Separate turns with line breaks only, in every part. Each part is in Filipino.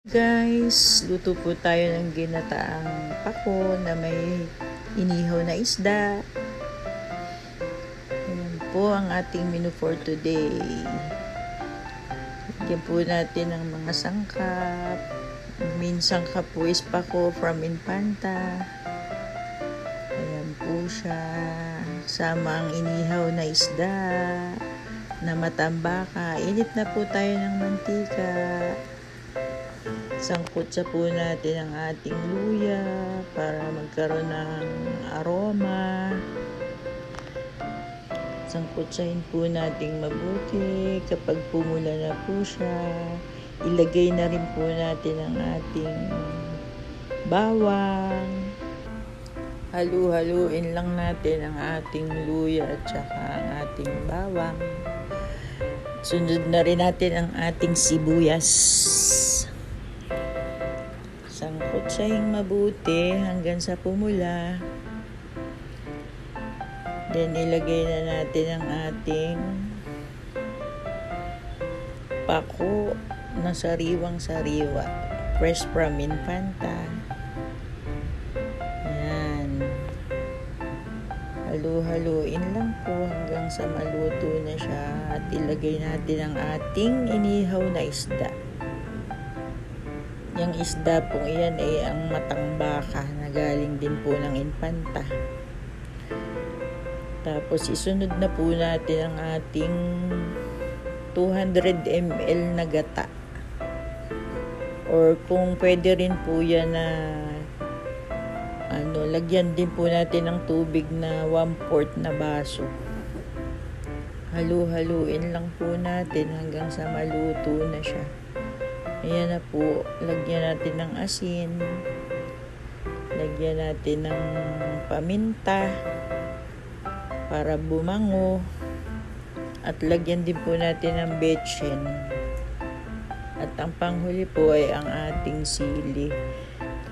Guys, luto po tayo ng ginataang pako na may inihaw na isda. Ayan po ang ating menu for today. Lagyan po natin ng mga sangkap. Main sangkap po is pako from Infanta. Ayan po siya. Sama ang inihaw na isda na matambaka. Init na po tayo ng mantika. Sangkutsa po natin ang ating luya para magkaroon ng aroma. Sangkutsahin po natin mabuti. Kapag pumula na po siya, ilagay na rin po natin ang ating bawang. Halu-haluin lang natin ang ating luya at saka ang ating bawang. Sunod na rin natin ang ating sibuyas. Sangkutsahing mabuti hanggang sa pumula. Then ilagay na natin ang ating pako na sariwang-sariwa. Fresh from Infanta. Yan. Halu-haluin lang po hanggang sa maluto na siya. At ilagay natin ang ating inihaw na isda. Yung isda pong iyan ay ang matambaka na galing din po ng Infanta. Tapos isunod na po natin ang ating 200 ml na gata. Or kung pwede rin po yan na lagyan din po natin ng tubig na 1/4 na baso. Halu-haluin lang po natin hanggang sa maluto na siya. Ayan na po, lagyan natin ng asin, lagyan natin ng paminta para bumango, at lagyan din po natin ng betchin. At ang panghuli po ay ang ating sili.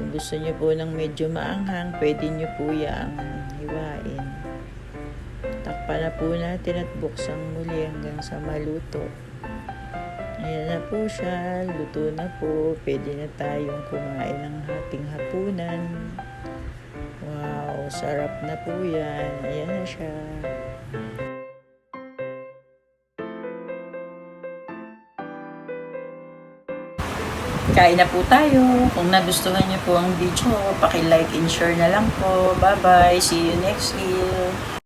Kung gusto nyo po ng medyo maanghang, pwede nyo po yang hiwain. Takpan na po natin at buksan muli hanggang sa maluto. Ayan na po siya, luto na po. Pwede na tayong kumain ng ating hapunan. Wow, sarap na po yan. Ayan na siya. Kain na po tayo. Kung nagustuhan niyo po ang video, paki-like and share na lang po. Bye-bye. See you next week.